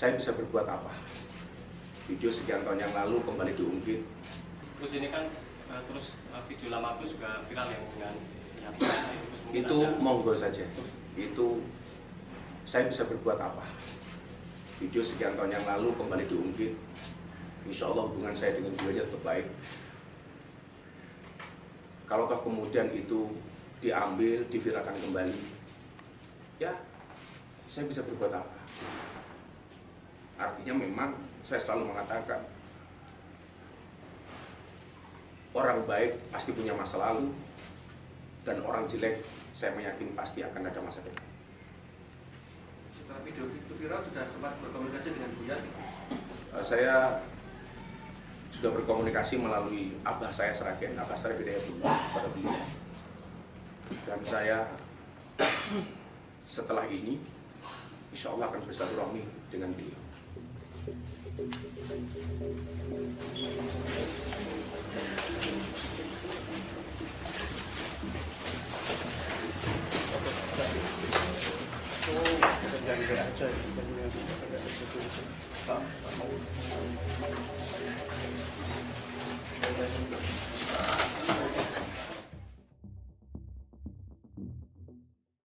saya bisa berbuat apa? Video sekian tahun yang lalu kembali diungkit. Terus ini kan video lama itu juga viral yang dengan aplikasi itu monggo saja. Itu saya bisa berbuat apa? Video sekian tahun yang lalu kembali diungkit. Insya Allah hubungan saya dengan beliau tetap baik. Kalau toh kemudian itu diambil, diviralkan kembali, ya saya bisa berbuat apa? Artinya memang saya selalu mengatakan orang baik pasti punya masa lalu, dan orang jelek saya meyakini pasti akan ada masa depan. Setelah video itu viral sudah sempat berkomunikasi dengan Buya? Saya sudah berkomunikasi melalui abah saya Sragen, Abah Sragen Hidayatullah pada beliau. Dan saya setelah ini insya Allah akan bersilaturahmi dengan beliau. aja